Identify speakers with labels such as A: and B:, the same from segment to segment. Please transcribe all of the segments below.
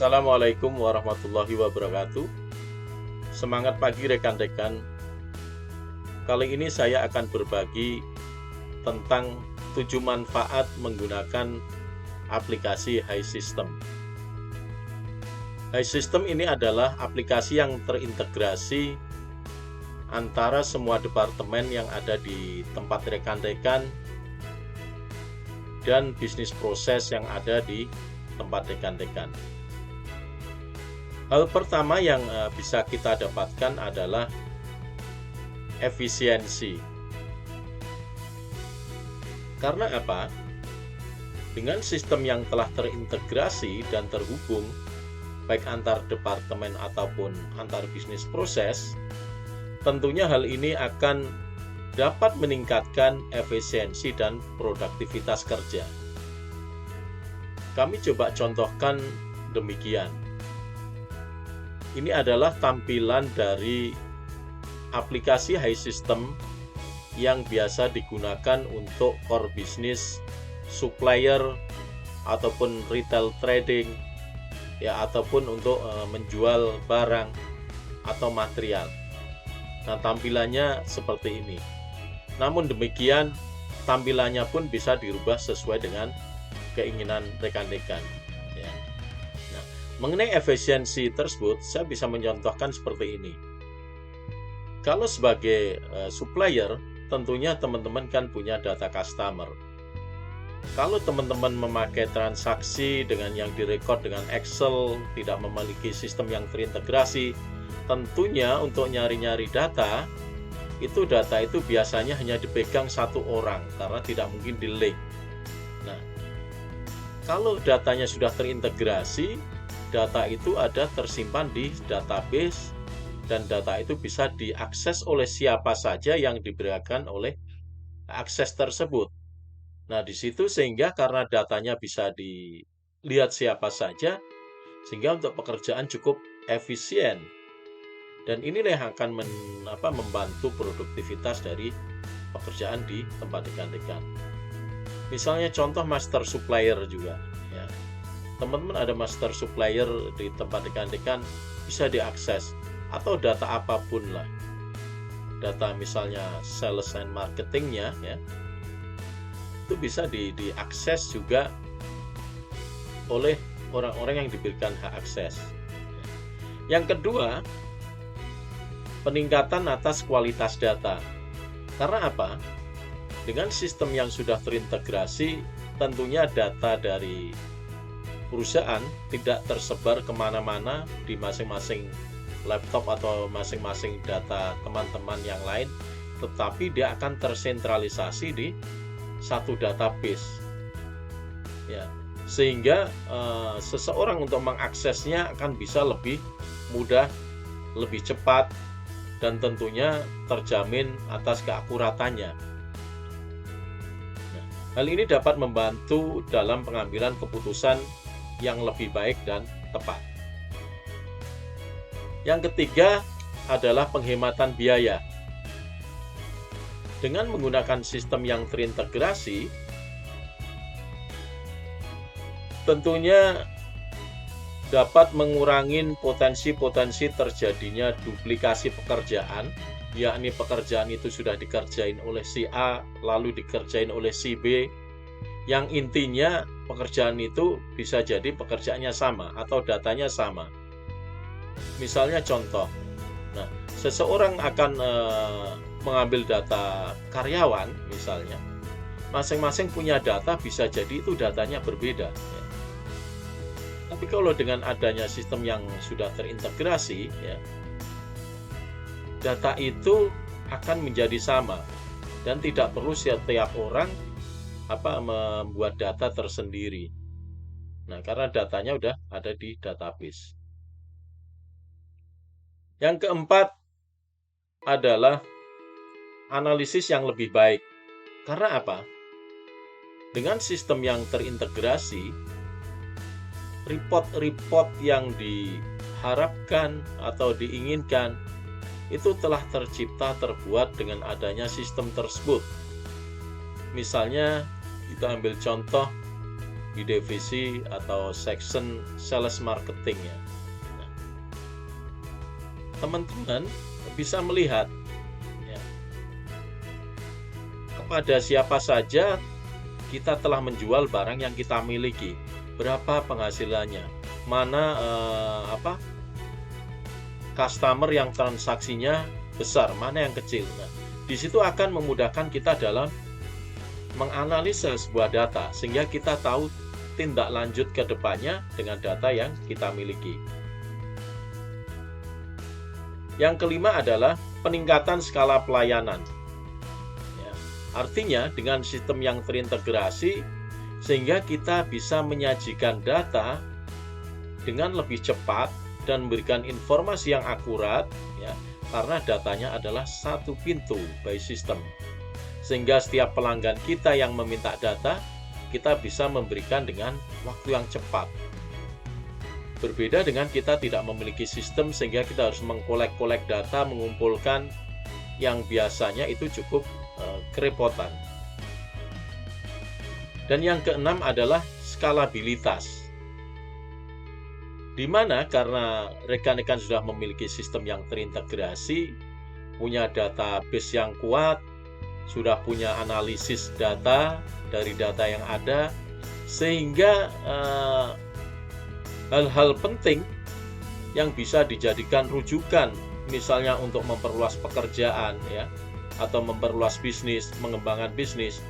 A: Assalamualaikum warahmatullahi wabarakatuh. Semangat pagi rekan-rekan. Kali ini saya akan berbagi tentang 7 manfaat menggunakan aplikasi HiSystem. HiSystem ini adalah aplikasi yang terintegrasi antara semua departemen yang ada di tempat rekan-rekan dan bisnis proses yang ada di tempat rekan-rekan. Hal pertama yang bisa kita dapatkan adalah efisiensi. Karena apa? Dengan sistem yang telah terintegrasi dan terhubung, baik antar departemen ataupun antar bisnis proses, tentunya hal ini akan dapat meningkatkan efisiensi dan produktivitas kerja. Kami coba contohkan demikian. Ini adalah tampilan dari aplikasi HiSystem yang biasa digunakan untuk core business, supplier, ataupun retail trading, ya, ataupun untuk menjual barang atau material. Nah, tampilannya seperti ini. Namun demikian, tampilannya pun bisa dirubah sesuai dengan keinginan rekan-rekan. Ya. Nah, mengenai efisiensi tersebut, saya bisa mencontohkan seperti ini. Kalau sebagai supplier, tentunya teman-teman kan punya data customer. Kalau teman-teman memakai transaksi dengan yang direkod dengan Excel, tidak memiliki sistem yang terintegrasi, tentunya untuk nyari-nyari data itu biasanya hanya dipegang satu orang karena tidak mungkin di-link. Nah, kalau datanya sudah terintegrasi, data itu ada tersimpan di database dan data itu bisa diakses oleh siapa saja yang diberikan oleh akses tersebut. Nah, di situ sehingga karena datanya bisa dilihat siapa saja, sehingga untuk pekerjaan cukup efisien. Dan inilah yang akan membantu produktivitas dari pekerjaan di tempat rekan-rekan. Misalnya contoh master supplier juga. Ya. Teman-teman ada master supplier di tempat rekan-rekan bisa diakses. Atau data apapun lah. Data misalnya sales and marketingnya, ya, itu bisa diakses juga oleh orang-orang yang diberikan hak akses. Yang kedua, peningkatan atas kualitas data. Karena apa? Dengan sistem yang sudah terintegrasi, tentunya data dari perusahaan tidak tersebar kemana-mana di masing-masing laptop atau masing-masing data teman-teman yang lain, tetapi dia akan tersentralisasi di satu database. Ya, sehingga seseorang untuk mengaksesnya akan bisa lebih mudah, lebih cepat, dan tentunya terjamin atas keakuratannya. Nah, hal ini dapat membantu dalam pengambilan keputusan yang lebih baik dan tepat. Yang ketiga adalah penghematan biaya. Dengan menggunakan sistem yang terintegrasi, tentunya dapat mengurangi potensi-potensi terjadinya duplikasi pekerjaan, yakni pekerjaan itu sudah dikerjain oleh si A, lalu dikerjain oleh si B, yang intinya pekerjaan itu bisa jadi pekerjaannya sama atau datanya sama. Misalnya contoh, nah, seseorang akan mengambil data karyawan misalnya, masing-masing punya data, bisa jadi itu datanya berbeda. Ya. Tapi kalau dengan adanya sistem yang sudah terintegrasi, ya, data itu akan menjadi sama dan tidak perlu setiap orang membuat data tersendiri. Nah, karena datanya udah ada di database. Yang keempat adalah analisis yang lebih baik. Karena apa? Dengan sistem yang terintegrasi, report-report yang diharapkan atau diinginkan itu telah terbuat dengan adanya sistem tersebut. Misalnya, kita ambil contoh di divisi atau section sales marketing ya. Nah, teman-teman bisa melihat ya, kepada siapa saja kita telah menjual barang yang kita miliki, berapa penghasilannya, mana customer yang transaksinya besar, mana yang kecil. Nah, di situ akan memudahkan kita dalam menganalisa sebuah data, sehingga kita tahu tindak lanjut ke depannya dengan data yang kita miliki. Yang kelima adalah peningkatan skala pelayanan. Ya, artinya dengan sistem yang terintegrasi, sehingga kita bisa menyajikan data dengan lebih cepat dan memberikan informasi yang akurat, ya, karena datanya adalah satu pintu by system. Sehingga setiap pelanggan kita yang meminta data, kita bisa memberikan dengan waktu yang cepat. Berbeda dengan kita tidak memiliki sistem, sehingga kita harus mengkolek-kolek data, mengumpulkan yang biasanya itu cukup kerepotan. Dan yang keenam adalah skalabilitas. Di mana karena rekan-rekan sudah memiliki sistem yang terintegrasi, punya database yang kuat, sudah punya analisis data dari data yang ada, sehingga hal-hal penting yang bisa dijadikan rujukan, misalnya untuk memperluas pekerjaan ya, atau memperluas bisnis, mengembangkan bisnis,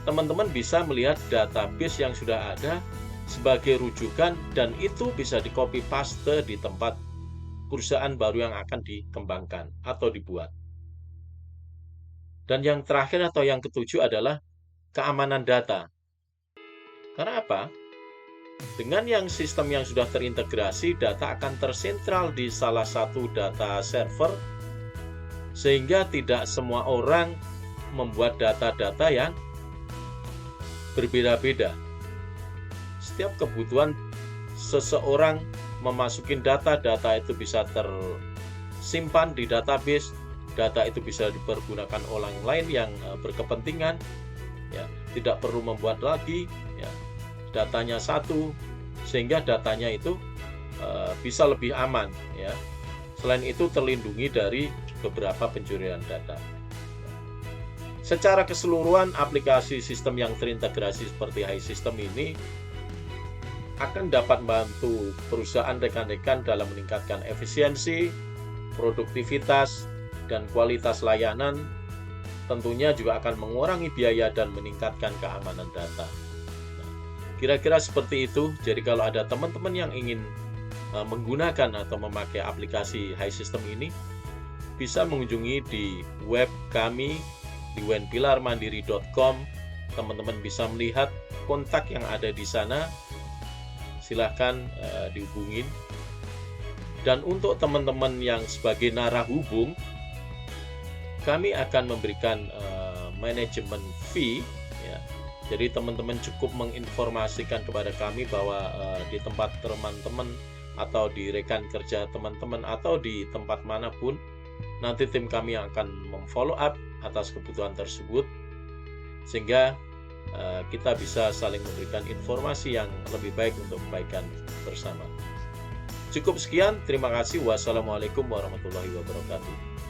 A: teman-teman bisa melihat database yang sudah ada sebagai rujukan, dan itu bisa di copy paste di tempat perusahaan baru yang akan dikembangkan atau dibuat. Dan yang terakhir atau yang ketujuh adalah keamanan data. Karena apa? Dengan yang sistem yang sudah terintegrasi, data akan tersentral di salah satu data server, sehingga tidak semua orang membuat data-data yang berbeda-beda. Setiap kebutuhan seseorang memasukin data itu bisa tersimpan di database, data itu bisa dipergunakan orang lain yang berkepentingan, ya, tidak perlu membuat lagi, ya, datanya satu, sehingga datanya itu bisa lebih aman, ya. Selain itu terlindungi dari beberapa pencurian data. Secara keseluruhan, aplikasi sistem yang terintegrasi seperti HiSystem ini akan dapat membantu perusahaan rekan-rekan dalam meningkatkan efisiensi, produktivitas, dan kualitas layanan. Tentunya juga akan mengurangi biaya dan meningkatkan keamanan data. Kira-kira seperti itu. Jadi kalau ada teman-teman yang ingin menggunakan atau memakai aplikasi HiSystem ini, bisa mengunjungi di web kami di wenpilarmandiri.com. Teman-teman bisa melihat kontak yang ada di sana. Silahkan dihubungin. Dan untuk teman-teman yang sebagai narahubung, kami akan memberikan manajemen fee, ya. Jadi teman-teman cukup menginformasikan kepada kami bahwa di tempat teman-teman atau di rekan kerja teman-teman atau di tempat manapun, nanti tim kami akan memfollow up atas kebutuhan tersebut, sehingga kita bisa saling memberikan informasi yang lebih baik untuk kebaikan bersama. Cukup sekian, terima kasih. Wassalamualaikum warahmatullahi wabarakatuh.